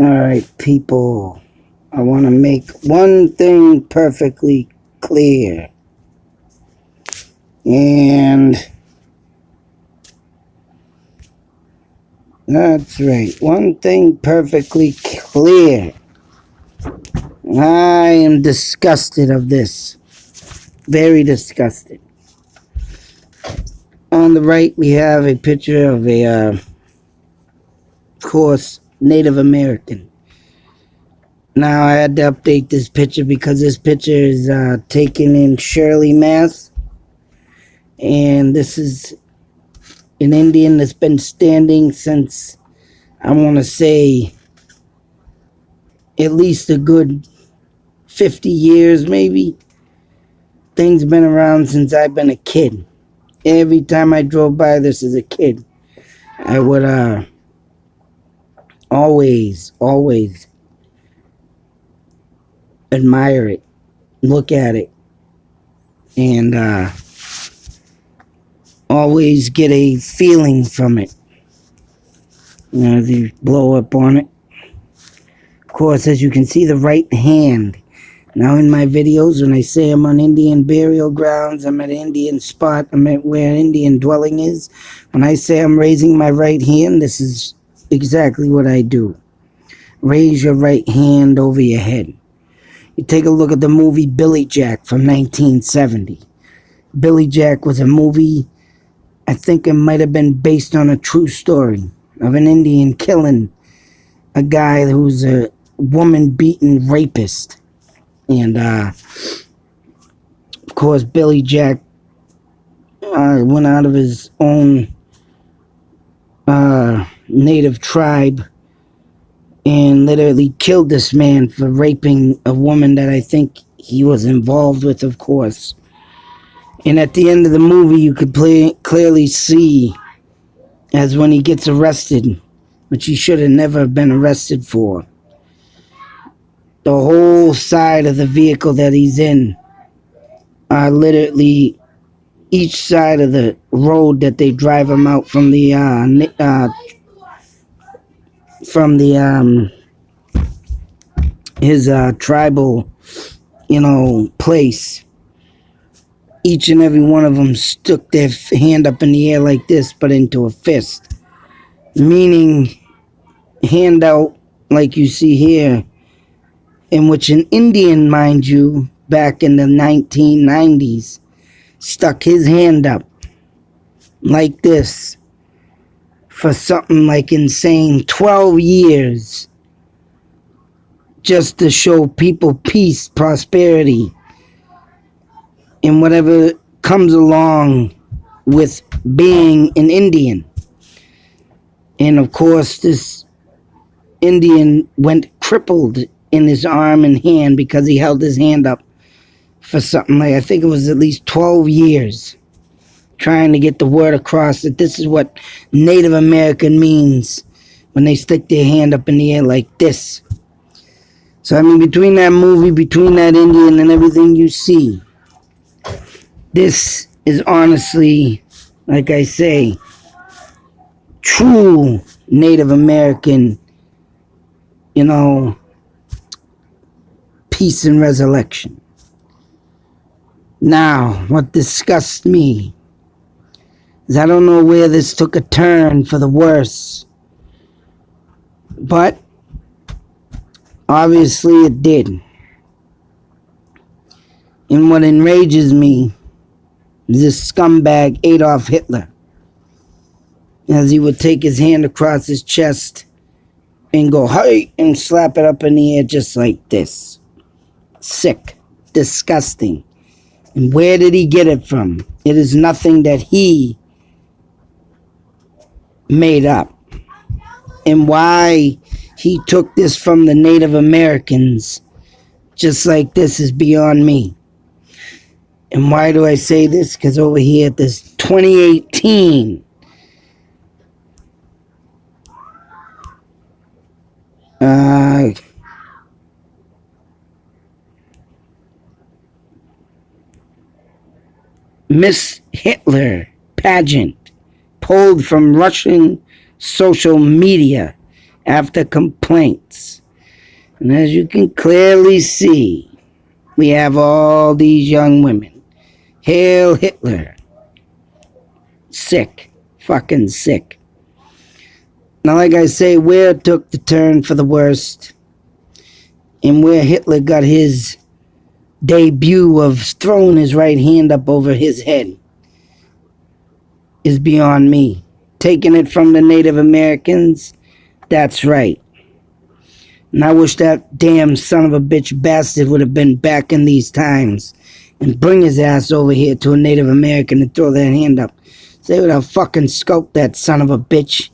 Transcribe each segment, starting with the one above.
Alright, people, I want to make one thing perfectly clear. And that's right, one thing perfectly clear. I am disgusted of this. Very disgusted. On the right, we have a picture of a, of course, Native American. Now, I had to update this picture because this picture is taken in Shirley, Mass. And this is an Indian that's been standing since, I want to say, at least a good 50 years, maybe. Thing's been around since I've been a kid. Every time I drove by this as a kid, I would always admire it, look at it, and always get a feeling from it. You know, as you blow up on it. Of course, as you can see, the right hand. Now in my videos, when I say I'm on Indian burial grounds, I'm at an Indian spot, I'm at where an Indian dwelling is. When I say I'm raising my right hand, this is exactly what I do. Raise your right hand over your head. You take a look at the movie Billy Jack from 1970. Billy Jack was a movie, I think it might have been based on a true story of an Indian killing a guy who's a woman-beaten rapist. And, of course, Billy Jack went out of his own native tribe and literally killed this man for raping a woman that I think he was involved with, of course. And at the end of the movie, you could clearly see as when he gets arrested, which he should have never been arrested for. The whole side of the vehicle that he's in are literally each side of the road that they drive him out from the his tribal, place. Each and every one of them stuck their hand up in the air like this, but into a fist. Meaning, hand out like you see here, in which an Indian, mind you, back in the 1990s, stuck his hand up like this for something like insane 12 years just to show people peace, prosperity, and whatever comes along with being an Indian. And of course, this Indian went crippled in his arm and hand because he held his hand up for something like, I think it was at least 12 years, trying to get the word across that this is what Native American means when they stick their hand up in the air like this. So, I mean, between that movie, between that Indian and everything you see, this is honestly, like I say, true Native American, peace and resurrection. Now, what disgusts me is I don't know where this took a turn for the worse, but obviously it did. And what enrages me is this scumbag Adolf Hitler, as he would take his hand across his chest and go, hey, and slap it up in the air just like this. Sick. Disgusting. And where did he get it from? It is nothing that he made up. And why he took this from the Native Americans just like this is beyond me. And why do I say this? Because over here at this 2018 Miss Hitler pageant pulled from Russian social media after complaints. And as you can clearly see, we have all these young women. Hail Hitler. Sick. Fucking sick. Now, like I say, where took the turn for the worst, and where Hitler got his debut of throwing his right hand up over his head is beyond me. Taking it from the Native Americans, that's right. And I wish that damn son of a bitch bastard would have been back in these times and bring his ass over here to a Native American and throw that hand up. So they would have fucking scalped that son of a bitch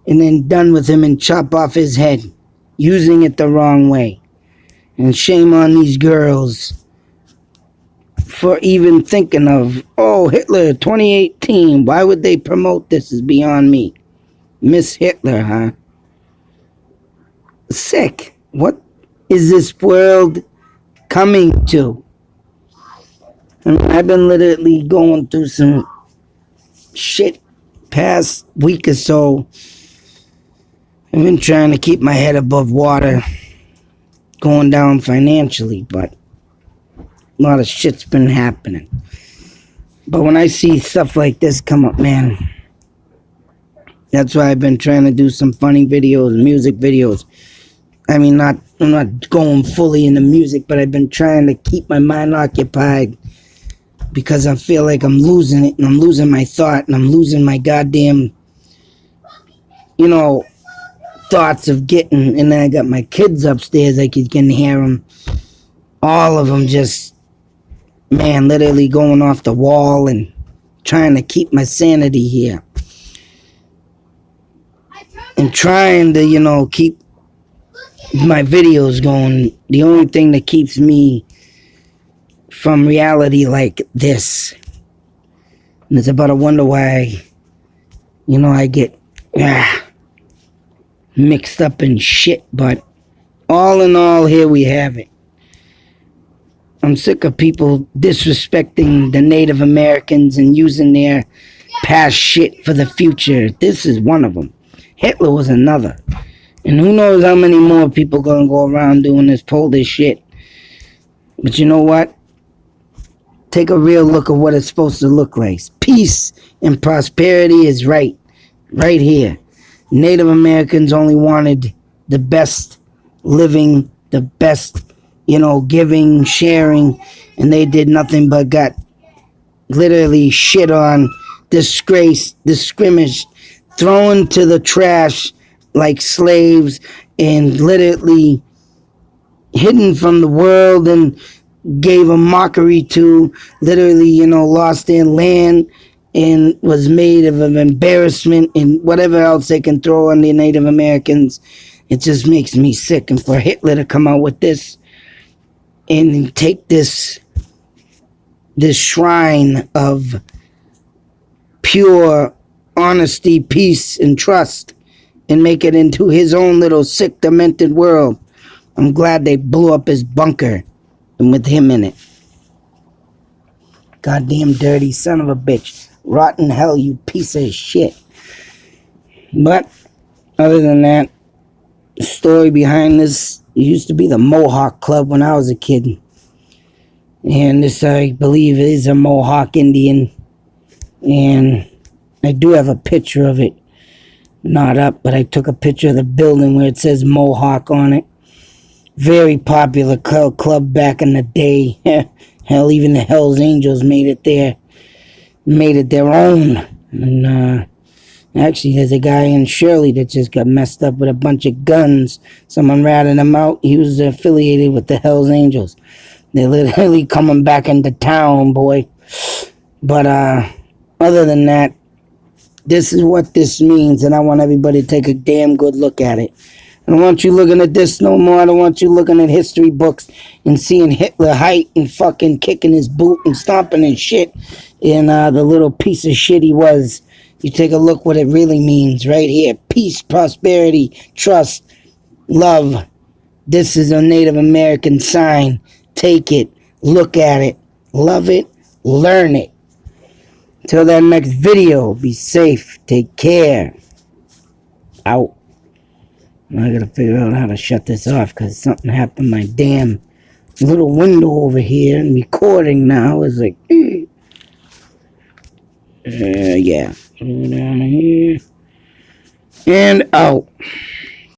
and then done with him and chop off his head, using it the wrong way. And shame on these girls for even thinking of, oh, Hitler 2018, why would they promote this is beyond me. Miss Hitler, huh? Sick. What is this world coming to? I mean, I've been literally going through some shit past week or so. I've been trying to keep my head above water, going down financially, but a lot of shit's been happening. But when I see stuff like this come up, man, that's why I've been trying to do some funny videos, music videos. I mean, I'm not going fully into music, but I've been trying to keep my mind occupied because I feel like I'm losing it, and I'm losing my thought, and I'm losing my goddamn, thoughts of getting, and then I got my kids upstairs, I can hear them, all of them just, man, literally going off the wall and trying to keep my sanity here. And trying to, keep my videos going. The only thing that keeps me from reality like this. And it's about to wonder why, I get mixed up in shit. But all in all, here we have it. I'm sick of people disrespecting the Native Americans and using their past shit for the future. This is one of them. Hitler was another. And who knows how many more people gonna go around doing this, pull this shit. But you know what? Take a real look at what it's supposed to look like. Peace and prosperity is right here. Native Americans only wanted the best living, the best, giving, sharing, and they did nothing but got literally shit on, disgraced, discriminated, thrown to the trash like slaves, and literally hidden from the world and gave a mockery to, literally, lost their land and was made of an embarrassment and whatever else they can throw on the Native Americans. It just makes me sick. And for Hitler to come out with this and take this shrine of pure honesty, peace, and trust and make it into his own little sick, demented world. I'm glad they blew up his bunker and with him in it. Goddamn dirty son of a bitch. Rotten hell, you piece of shit. But other than that, the story behind this, it used to be the Mohawk Club when I was a kid. And this, I believe, is a Mohawk Indian. And I do have a picture of it. Not up, but I took a picture of the building where it says Mohawk on it. Very popular club back in the day. Hell, even the Hells Angels made it their own. And actually, there's a guy in Shirley that just got messed up with a bunch of guns. Someone ratted him out. He was affiliated with the Hells Angels. They're literally coming back into town, boy. But other than that, this is what this means, and I want everybody to take a damn good look at it. I don't want you looking at this no more. I don't want you looking at history books and seeing Hitler height and fucking kicking his boot and stomping his shit and the little piece of shit he was. You take a look what it really means right here. Peace, prosperity, trust, love. This is a Native American sign. Take it, look at it, love it, learn it. Till that next video, be safe, take care. Out. Now I gotta figure out how to shut this off because something happened to my damn little window over here, and recording now is like, yeah. Go down here and out.